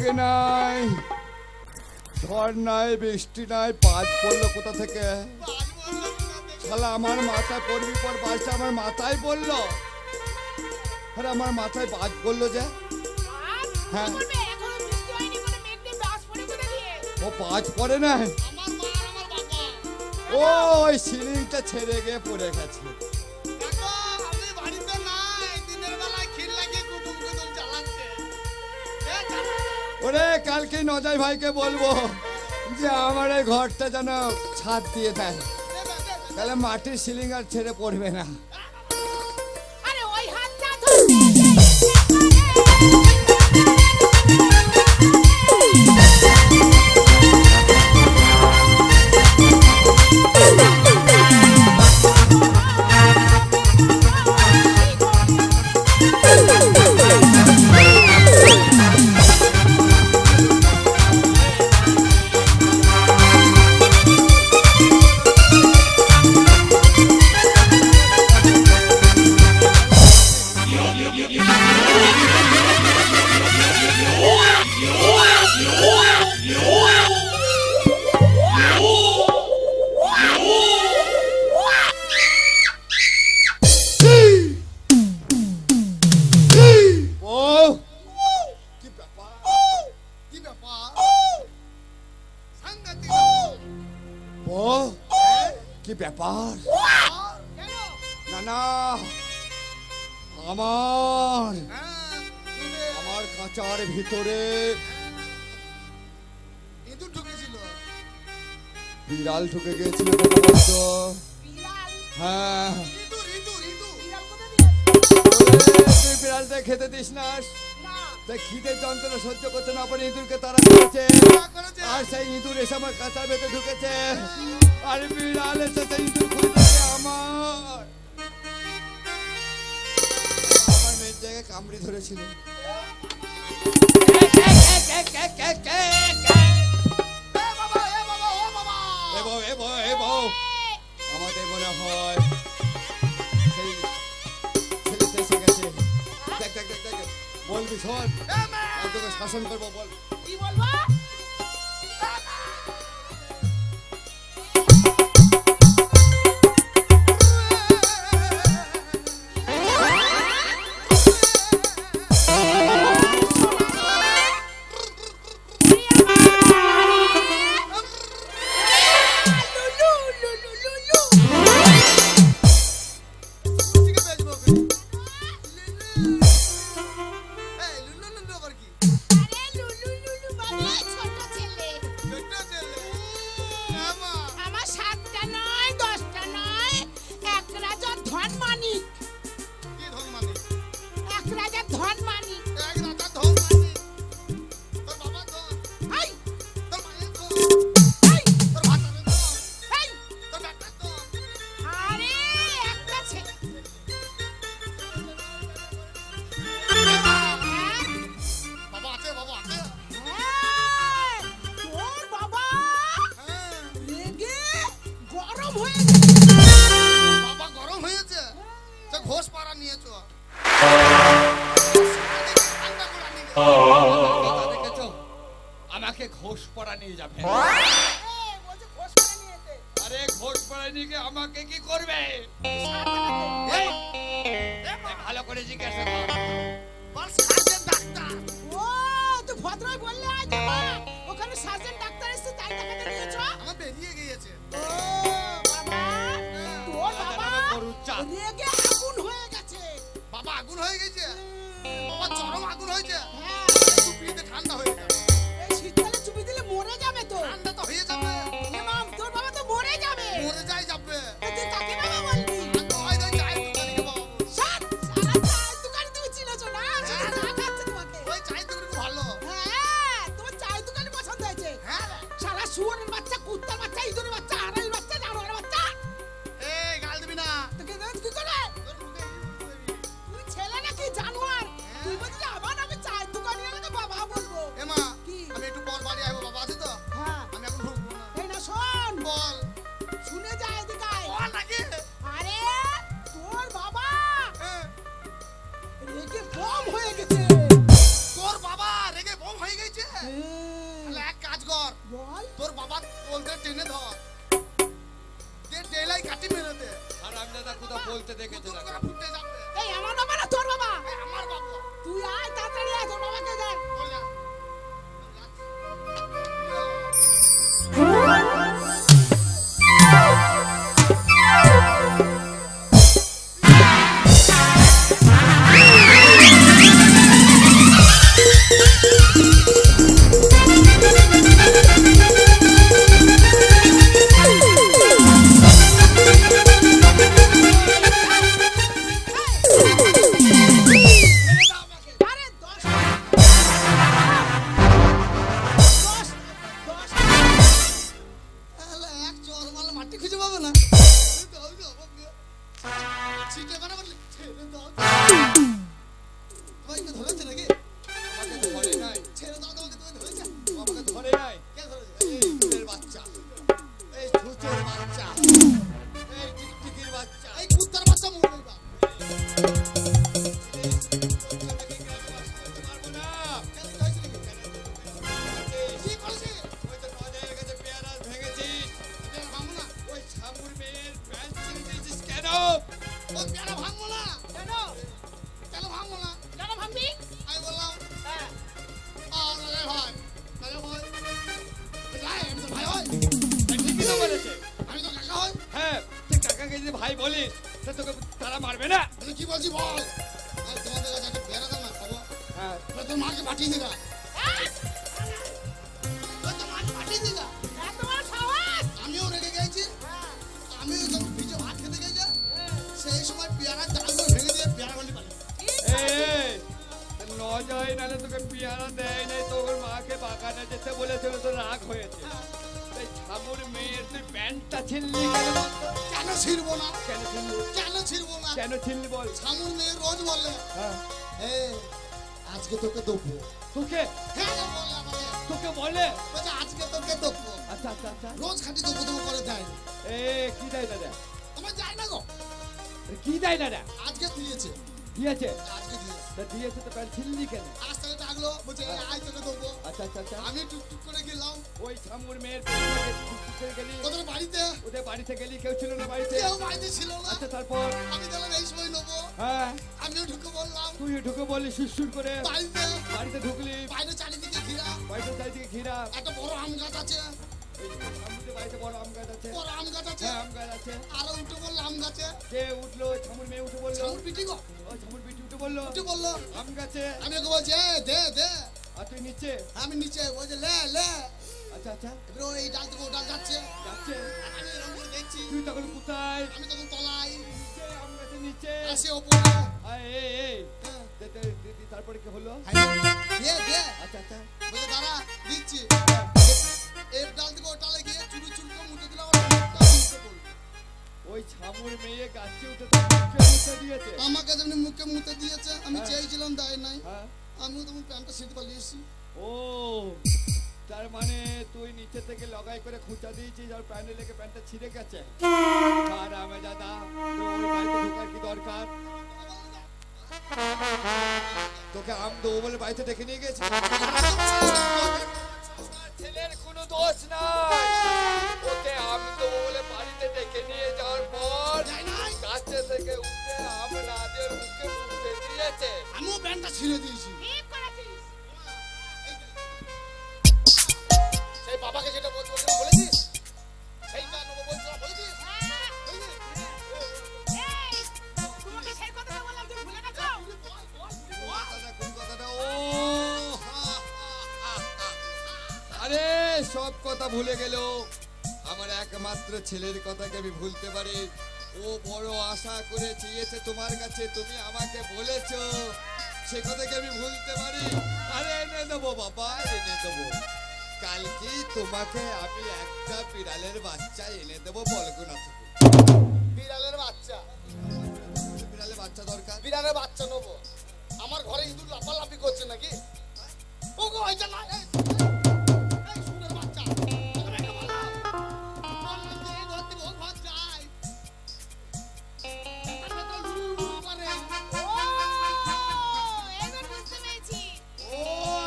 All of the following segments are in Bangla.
মেঘ নাই, ঝড় নাই, বৃষ্টি নাই, বাজ পড়লো কোথা থেকে? শালা আমার মাথায় পড়বি পর বাজটা আমার মাথায় পড়লো। আরে আমার মাথায় বাজ পড়লো যে। হ্যাঁ ও বাজ পড়ে না, ও ওই সিলিংটা ছেড়ে গিয়ে পড়ে গেছে। ওরে কালকে নজাই ভাইকে বলবো যে আমার এই ঘরটা যেন ছাদ দিয়ে দেয়, তাহলে মাটির সিলিং আর ছেড়ে পড়বে না। কি ব্যাপার? না না, আমার কাঁচার ভিতরে ইঁদুর ঢুকেছিল, বিড়াল ঢুকে গিয়েছিল। হ্যাঁ তুই বিড়ালটা খেতে দিস না, খিদে যন্ত্রণা সহ্য করতে না পারে ইঁদুরকে তারা করেছে, আর সেই ইঁদুর এসে আমার কাঁচার ভেতরে ঢুকেছে। আর বিড়াল এসে সেই ইঁদুর খুঁজে আমার মেয়ের জায়গায় কামড়ি ধরেছিল। আমাদের মনে হয় সেই ছেলেটা এসে গেছে। দেখ দেখ দেখ দেখ, বলবি শোন, তোকে শাসন করবো। বল কি বলবো? আমাকে ঘোষপাড়া নিয়ে যাবে। আরে ঘোষপাড়া নিয়ে আমাকে কি করবে? ভালো করে জিজ্ঞাসা কর। ভদ্রই বললে ওখানে সার্জেন্ট ডাক্তার এসেছে, তাই দেখাতে নিয়েছো? আমার বেরিয়ে গিয়েছে। ও বাবা, তোর বাবা রেগে আগুন হয়ে গেছে। বাবা আগুন হয়ে গেছে? বাবা চরম আগুন হয়েছে। হ্যাঁ, চুপিতে ঠান্ডা হয়ে যাবে। এই শীতকালে চুপি দিলে মরে যাবে তো। ঠান্ডা তো হয়ে যাবে। এমাম, তোর বাবা তো মরে যাবে। মরে যাই যাবে। তুই কাকে বাবা বলবি? ওই ওই চায়ের দোকানে বাবা। শাট, শালা চায়ের দোকানে তুমি চিনেছো না? শুধু চা খাচ্ছে তোমাকে। ওই চায়ের দোকান খুব ভালো। হ্যাঁ, তোমার চায়ের দোকানে পছন্দ হয়েছে। হ্যাঁ, শালা শুয়োরের বাচ্চা, কুত্তার বাচ্চা, ইঁদুরের বাচ্চা, আড়াইল বাচ্চা, জানোয়ারের বাচ্চা। এই গাল দিবি না। তোকে কি করে? তুই ছেলে নাকি জানোয়ার? তুই বলছিস আবার আমি চায়ের দোকানে এলে তো বাবা বলবো। এমা, কি? আমি একটু পর বাড়ি আসবো, বাবা আছে তো? হ্যাঁ, আমি এখন ঢুকবো না। এই না শোন, বল। শুনে যা এদিকে আয়। বল নাকি? দাদা কোথাও বলতে দেখেছে না কেন? এই আমার বাবা না তোর বাবা? তুই আয় তাড়াতাড়ি আয়, তোর বাবাকে দেখ। আরে এক চর মারলে মাটি খুঁজে পাবে না। ছিটে মানে বললে ছেড়ে দাও। তোমাকে ধরেছে নাকি? আমাকে ধরে নাই, ছেড়ে দাও, তোমাকে তুমি ধরেছে? আমাকে ধরে নাই। কে ধরেছে? এই চুলের বাচ্চা, এই ছুঁচোর বাচ্চা, এই টিকটিকির বাচ্চা, এই কুত্তার বাচ্চা মরবে বা। পারবো না। কেন ধরেছে নাকি? কি করেছে? ওই তো নজরের কাছে পেয়ারা ভেঙেছিস, পেয়ারা ভাঙবো না। ওই ছামুর মেয়ের প্যান্ট ছিঁড়ে দিয়েছিস কেন? ও পেয়ারা ভাঙবো না। কেন? কেন ভাঙবো না? কেন ভাঙবি? আমি বললাম হ্যাঁ। নাজার ভাই, নাজার ভাই। যাই, আমি তো ভাই হই। ঠিকই তো বলেছে। আমি তো কাকা হই। হ্যাঁ, তুই কাকাকে যদি ভাই বলিস তা তোকে তারা মারবে না। আমি কি বলছি বল? আর তোমাদের কাছে একটা পেয়ারা দাও না, খাবো। হ্যাঁ, তোর মাকে পাঠিয়ে দিগা। তোর মাকে পাঠিয়ে দিগা। এত বড় সাহস? আমিও রেগে গেছি। আমিও যখন ভিজে ভাত খেতে গেছি, সেই সময় পেয়ারা ডালগুলো ভেঙে দিয়ে পেয়ারা গন্ডি পালি। এই নজয় নালে তোকে পেয়ারা দেয় নাই, তোর মাকে বাগানে যেতে বলেছিল, তো রাগ হয়েছে। এই ছামুর মেয়ের তুই প্যান্টটা ছিললি কেন বলতো? কেন ছিড়বো না? কেন ছিললি? কেন ছিড়বো না? কেন ছিললি বল? ছামুর মেয়ে রোজ বলে, হ্যাঁ, আজকে তোকে দেবো। তোকে হ্যাঁ রে, বলে আমাকে। তোকে বলে? বলছে, আজকে তোকে দেবো। আচ্ছা আচ্ছা আচ্ছা। রোজ খাটি দেবো করে দেয় না। এ কি দেয় দাদা? আমার যায় না গো। কি দেয় দাদা? আজকে দিয়েছে। দিয়েছে? আজকে দিয়েছে। তা দিয়েছে তো প্যান্ট ছিললি কেন? আজ থেকে ডাকলো, বলছে আয় তোকে দেবো। আচ্ছা আচ্ছা আচ্ছা। আমি টুকটুক করে গেলাম ওই ছামুর মেয়ের পেছনে টুকটুক করে গেলি, ওদের বাড়িতে। ওদের বাড়িতে গেলি, কেউ ছিল না বাড়িতে? কেউ বাড়িতে ছিল না। আচ্ছা, তারপর? আমি দেখলাম এই সময় নেবো। হ্যাঁ, আমিও ঢুকে বললাম তুই ঢুকে বললি সুর করে, বাড়িতে। বাড়িতে ঢুকলি, বাইরে চারিদিকে ঘিরা। বাড়িতে চারিদিকে ঘিরা, একটা বড় আম গাছ আছে। ওই ছামুদের বাড়িতে বড় আম গাছ আছে। বড় আম গাছ আছে। হ্যাঁ, আম গাছ আছে। আরো উঠে বললো আম গাছে। কে উঠলো? ছামুর মেয়ে উঠে বললো। ছাউর পিটি গো। ও ছামুর বিটি উঠে বললো উঠে বললো আম গাছে। আমি ওকে বলছি দে দে। আর তুই নিচে? আমি নিচে বলছে লে লে। আচ্ছা আচ্ছা, এবার ও এই ডাল থেকে ও ডাল যাচ্ছে। যাচ্ছে। আর আমি এরকম করে দেখছি। তুই তখন কোথায়? আমি তখন তলায়। নিচে, আম গাছের নিচে। আসে ওপরে। আয়, এই তারপরে কি হলো? দে দে। আচ্ছা আচ্ছা। বলছে দাঁড়া দিচ্ছি। এই ডাল থেকে ও ডালে গিয়ে চুরি চুরি করে মুটে দিলাম। ওই ছামুর মেয়ে গাছে উঠে তো মুখে মুছে দিয়েছে। আমাকে যেমনি মুখে মুতে দিয়েছে, আমি হ্যাঁ। চেয়েছিলাম দেয় নাই। হ্যাঁ। আমিও তখন প্যান্টটা সিঁড়ি পালিয়েছি। ও, তার মানে তুই নিচে থেকে লগাই করে খুঁচা দিয়েছিস আর প্যান্টে লেগে প্যান্টটা ছিঁড়ে গেছে। আর আমি দাদা, তো ওই বাড়িতে ঢোকার কি দরকার? তোকে আম দেবো বলে বাড়িতে ডেকে নিয়ে গেছে। ছেলের কোনো দোষ নাই, ওকে আম দেবো বলে বাড়িতে ডেকে নিয়ে যাওয়ার পর গাছে থেকে উঠে আম না দিয়ে মুখে মুখে দিয়েছে। আমিও প্যান্টটা ছিঁড়ে দিয়েছি। ঠিক করেছিস। সেই বাবাকে যেটা বলেছিস, সেইটা নেবো বলছিলাম, বলেছিস? হ্যাঁ। এই, তোমাকে সেই কথাটা বললাম, তুমি ভুলে গেছো? কথাটা কোন কথাটা? ও, আরে সব কথা ভুলে গেল। আমার একমাত্র ছেলের কথাকে আমি ভুলতে পারি? ও বড় আশা করে চেয়েছে তোমার কাছে, তুমি আমাকে বলেছো, সে কথাকে আমি ভুলতে পারি? আরে এনে দেবো বাবা, এনে দেবো। কালকেই তোমাকে আমি একটা বিড়ালের বাচ্চা এনে দেবো বলগুনা থেকে। বিড়ালের বাচ্চা। বিড়ালের বাচ্চা দরকার? বিড়ালের বাচ্চা নেবো। আমার ঘরে ইঁদুর লাফালাফি করছে নাকি? ও গো এটা না। এই শুনের বাচ্চা। তোমরা এটা বলো। বললাম যে এই ঘর থেকে ও ঘর যায়। এটা তো লুলু করে। ও, এবার বুঝতে পেরেছি। ও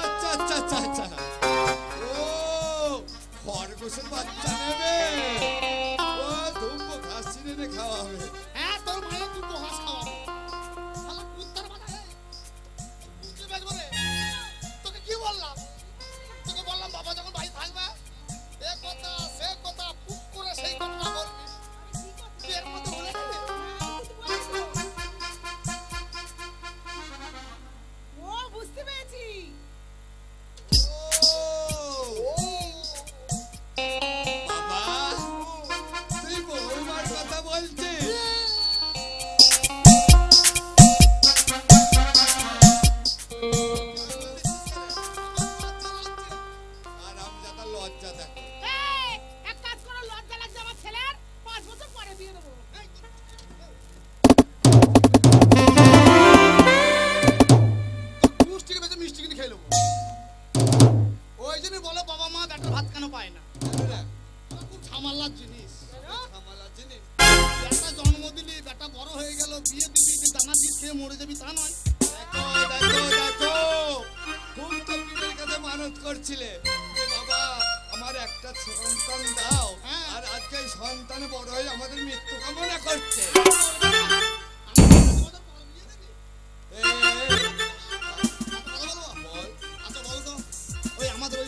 আচ্ছা আচ্ছা আচ্ছা আচ্ছা। ও খরগোশের বাচ্চা নেবে। ও ধুম্ব ঘাস ছিঁড়ে খাওয়া হবে। হ্যাঁ তো বিয়ে দিবি দানা দিয়ে খেয়ে মরে যাবি তা নয়। দেখো দেখো দেখো, খুব তো পীরের কাছে মানত করছিলে যে বাবা আমার একটা সন্তান দাও, হ্যাঁ। আর আজকে এই সন্তান বড় হয়ে আমাদের মৃত্যু কামনা করছে। এই, কথা বলবো? বল। আচ্ছা বলো তো, ওই আমাদের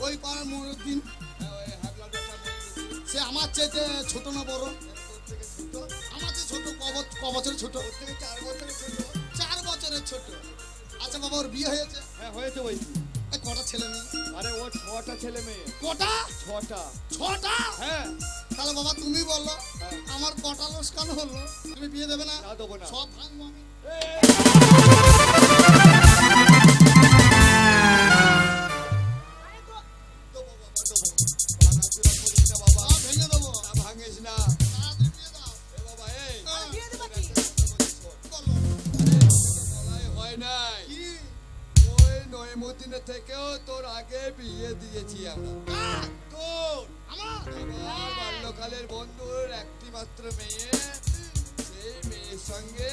ওই পাড়ার মনুদ্দিন, হ্যাঁ, ওই হাগলার ব্যাটা মহিউদ্দিন, সে আমার চেয়ে ছোট না বড়? তোর থেকে ছোট, আমার চেয়ে ছোট, ক বছরের ছোট? তোর থেকে 4 বছরের ছোট। 4 বছরের ছোট। আচ্ছা বাবা, ওর বিয়ে হয়েছে? হ্যাঁ হয়েছে বলছি। এই কটা ছেলে মেয়ে? আরে ওর 6টা ছেলে মেয়ে। কটা? 6টা। 6টা? হ্যাঁ তাহলে বাবা তুমি বলো, হ্যাঁ। আমার কটা লোকসান হলো? তুমি বিয়ে দেবে না? না, দেবো না। সব ভাঙবো আমি। দেবো বাবা, দেবো। ভাঙাচোরা করিস না বাবা, সব ভেঙে দেবো। না ভাঙিস না। তাড়াতাড়ি বিয়ে দাও। এ বাবা এই, বিয়ে দেবো কি? বলো। বলাই হয় নাই। কি? ওই নইমুদ্দিনের থেকেও তোর আগে বিয়ে দিয়েছি আমরা। কার? তোর আমার? আমার বাল্যকালের বন্ধুর একটি মাত্র মেয়ে, সেই মেয়ের সঙ্গে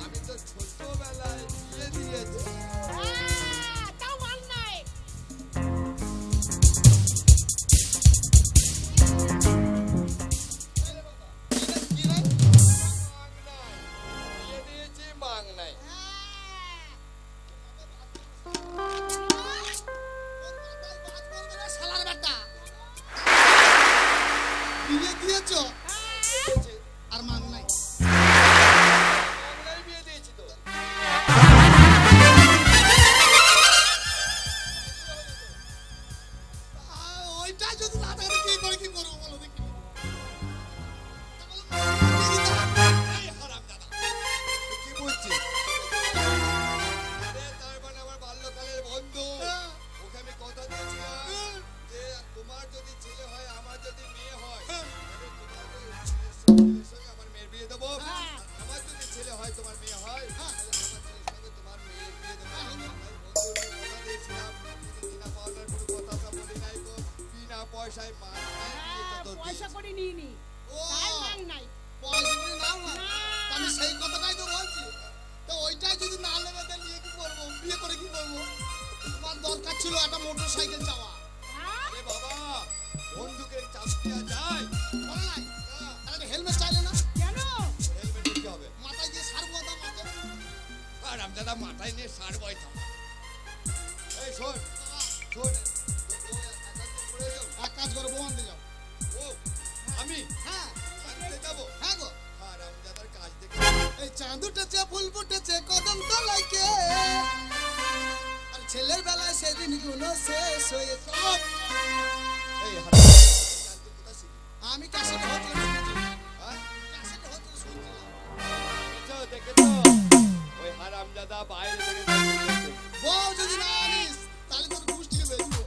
আমি তো ছোটবেলায় বিয়ে দিয়েছি। তাও মান নাই। কি নাই? মাং নাই, বিয়ে দিয়েছি মাং নাই। শালার বেটা। বিয়ে দিয়েছো? দিয়েছি। আর মান নাই? মাং নাই বিয়ে দিয়েছি তো। ওইটা যদি না থাকে কি করে কি করবো বলো দেখি। এই হারামজাদা, কি বলছিস? আরে তার মানে আমার বাল্যকালের বন্ধু, ওকে আমি কথা দিয়েছিলাম যে তোমার যদি ছেলে হয় আমার যদি মেয়ে হয় তাহলে তোমার ওই ছেলের সঙ্গে আমার মেয়ের বিয়ে দেবো, আর আমার যদি ছেলে হয় তোমার মেয়ে হয় তাহলে আমার ছেলের সঙ্গে তোমার মেয়ের বিয়ে দেবো। আমি বন্ধুকে কথা দিয়েছিলাম, কিন্তু বিনা পাওনার কোনো কথাটা বলি নাই গো, বিনা পয়সায় মা বিয়েটা তোর পয়সা দিয়েছি। করে নিইনি। ও তাই মান নাই। পয়সা করে নাও না। আমি সেই কথাটাই তো বলছি। তো ওইটাই যদি না নেবে তাহলে বিয়ে কি করবো? বিয়ে করে কি করবো? তোমার দরকার ছিল একটা মোটর সাইকেল চাওয়া। হ্যাঁ? আরে বাবা, বন্ধুকে চাপ দেওয়া যায়? বলে নাই? তাহলে হেলমেট চাইলে না? কেন? হেলমেট দিতে হবে। মাথায় দিয়ে সার বোতা মাথায়। আর আমদাদা মাথায় নিয়ে সার বয় থাকা। এই শোন, শোন, এক কাজ করো, বউ আনতে যাও। ও আমি হ্যাঁ আনতে যাবো। হ্যাঁ গো। আর আমদাদার কাজ দেখে এই চাঁদ উঠেছে ফুল ফুটেছে কদম তলায় কে, আর ছেলের বেলায় সেদিন গুলো শেষ হয়ে সব। এই হারাম কোথা শিখি? আমি ক্যাসেটে হোটেলে ঢুকেছি। হ্যাঁ? ক্যাসেটে হোটেলে শুনছিলাম। দেখেছো, দেখেছো? ওই হারামজাদা বাইরে থেকে দেখেছে। বউ যদি না আনিস তাহলে তোর গোষ্ঠীকে বেচবো।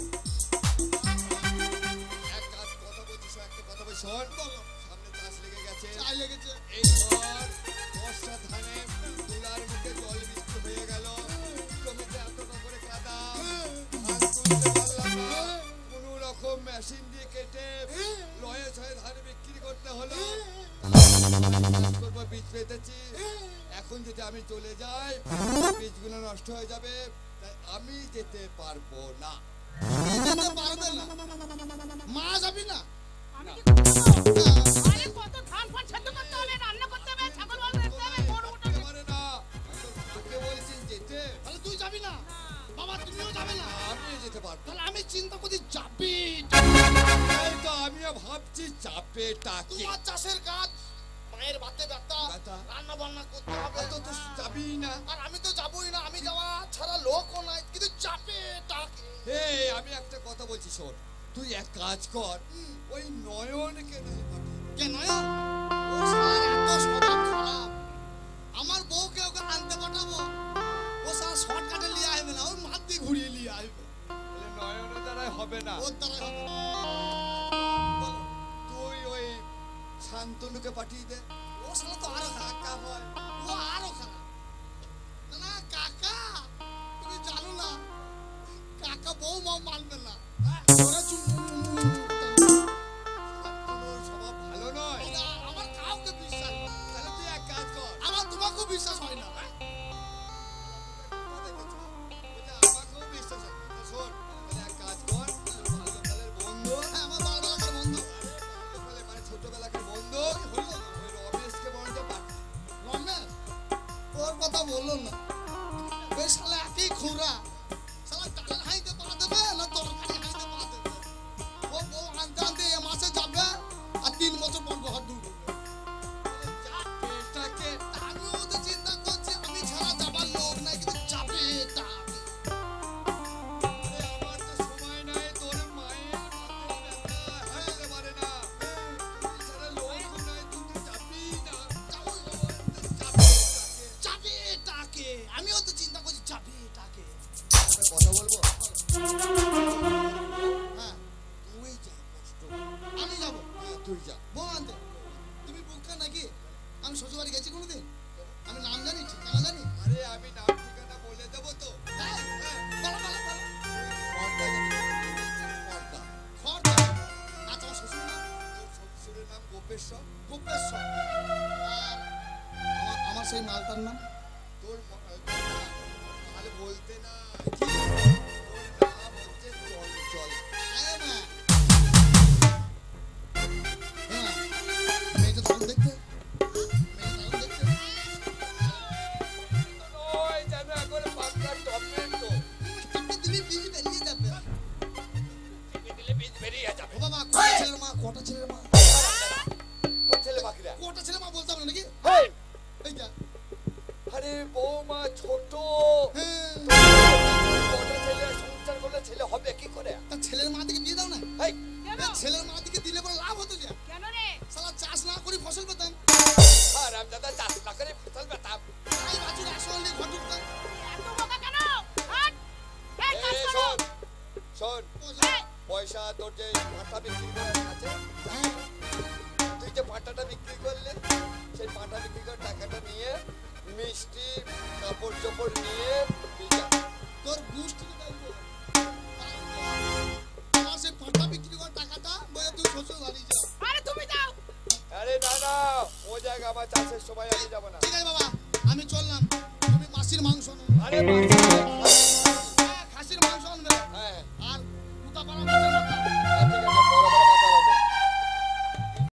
এক কাজ কথা বলছিস, একটা কথা বল, শোন। বলো। সামনে চাষ লেগে গেছে। চাই লেগেছে। এই ধর বর্ষা ধানে তুলার মুখে জল বৃষ্টি হয়ে গেল, জমিতে এতটা করে কাদা, ধান তুলতে পারলাম না, কোনো রকম মেশিন দিয়ে কেটে লয়ে ছয়ে ধান বিক্রি করতে হলো। চাষ করবো, বীজ পেতেছি। এখন যদি আমি চলে যাই বীজগুলো নষ্ট হয়ে যাবে, তাই আমি যেতে পারবো না। যেতে পারবে না? মা যাবি না? আমি কি করবো? আরে কত ধান ফান সেদ্ধ করতে হবে, রান্না করতে হবে, ছাগল বাল দেখতে হবে, গরু উঠে যেতে পারে না। তোকে বলছিস যেতে, তাহলে তুই যাবি না? বাবা তুমিও যাবে না? আমি যেতে পারবো। তাহলে আমি চিন্তা করছি যাবি। এই তো আমিও ভাবছি চাপে টাকে। তোমার চাষের কাজ, মায়ের ভাতে ব্যথা, ব্যথা। রান্না বান্না করতে হবে। তো তো যাবি না। আর আমি তো যাবোই না, আমি যাওয়া ছাড়া লোকও নাই, কিন্তু চাপে টাকে। এই আমি একটা কথা বলছি, শোন, তুই এক কাজ কর, ওই নয়নকে নাই পাঠিয়ে দে। কেন? ও শালার এত স্বভাব খারাপ। আমার বউকে ওকে আনতে পাঠাবো, ও শালা শর্টকাটে নিয়ে আসবে না, ওই মাঠ দিয়ে ঘুরিয়ে নিয়ে আসবে। তাহলে নয়নের দ্বারাই হবে না। ওর দ্বারা হবে না। বলো। তুই ওই শান্তনুকে পাঠিয়ে দে। ও শালা তো আরো খারাপ। কাকা হয়। ও আরো খারাপ। না, না কাকা, তুমি জানো না, কাকা বউ মা মানবে না। ওরা শান্তনুর স্বভাব ভালো নয়। আমার কাউকে বিশ্বাস নেই। তাহলে তুই এক কাজ আমাকেও বিশ্বাস হয় না। আমাকেও বিশ্বাস হয় না। শোন, তাহলে এক কাজ কর, বাল্যকালের বন্ধু, হ্যাঁ, আমার বালবালাকার বন্ধু। মানে ছোটবেলাকার বন্ধু, ওই রমেশকে বলতে পার। রমেশ, ওর কথা বললো না। ওই শালা একই খুঁড়া। শালা ডালের হাঁড়িতে পা দেবে না তরকারি হাঁড়িতে পা দেবে। ও বউ আনতে আনতে এ মাসে যাবে আর 3 বছর পর ঘর ঢুকবে। এটাকে আমিও তো চিন্তা করছি আমি ছাড়া যাবার লোক নাই, কিন্তু যাবে এটা। আরে আমার তো সময় নাই, তোর মায়ের মাথায় ব্যথা হাঁটতে পারে না। তুই ছাড়া লোক নাই, তুই তো যাবি না। যাবে এটাকে। আমিও তো চিন্তা করছি যাবে এটাকে। একটা কথা বলবো, হ্যাঁ, তুই যা, কষ্ট আমি যাবো। তুই যা। বউ আনতে। তুমি বুকা নাকি? আমি শ্বশুরবাড়ি গেছি কোনোদিন? আমি নাম জানি, ঠিকানা জানি? আরে আমি নাম ঠিকানা বলে দেবো তো। হ্যাঁ, বলো, বলো, বলো। পর্দা যাবি, পর্দা। খড়দা। আচ্ছা, আমার শ্বশুর নাম? তোর শ্বশুরের নাম গোপেশ্বর, গোপেশ্বর। আর আমার সেই মালটার নাম? তোর তাহলে বলতে না, তোর নাম হচ্ছে চঞ্চল। হ্যাঁ, মা। হ্যাঁ, মেয়েটা দারুণ দেখতে। মেয়েটা দারুণ দেখতে। নয় যেন এখন বাংলার টমেটো টিপে দিলে বীজ বেরিয়ে যাবে। দিলে বীজ বেরিয়ে যাবে। ও বাবা, কটা ছেলের মা, কটা ছেলের মা? কোন ছেলে বাকিরা? কটা ছেলের মা বলতে হবে না নাকি? হেই! এই যা। আরে বৌমা ছোট, হ্যাঁ, কটা ছেলে সংসার করলে ছেলে হবে কি করে? তা ছেলের মা দিকে দিয়ে দাও না। হেই! কেন? এই ছেলের মা দিকে দিলে পরে লাভ হতো যে। কেন রে? শালা চাষ না করি ফসল পেতাম। আর আমি দাদা চাষ না করে ফসল পেতাম। তাই বাছুর 100 নিয়ে ঘর ঢুকতাম। এত বোকা কেন? হাট! এই কাজ এই করো। শোন, এই, পয়সা তোর যে পাঁঠা বিক্রি করে আছে, হ্যাঁ, তুই যে পাঁঠাটা বিক্রি করলে, সেই পাঁঠা বিক্রি করে টাকাটা নিয়ে মিষ্টি কাপড় চোপড় নিয়ে তুই যা। তোর গুষ্টি দেখবো। আমার সেই পাঁঠা বিক্রি করার টাকাটা বলে তুই শ্বশুর বাড়ি যা। আরে তুমি যাও। আরে না না, ও জায়গা আমার চাষের সময় আমি যাবো না। ঠিক আছে বাবা, আমি চললাম। তুমি মাসির মাংস নাও। আরে মাছ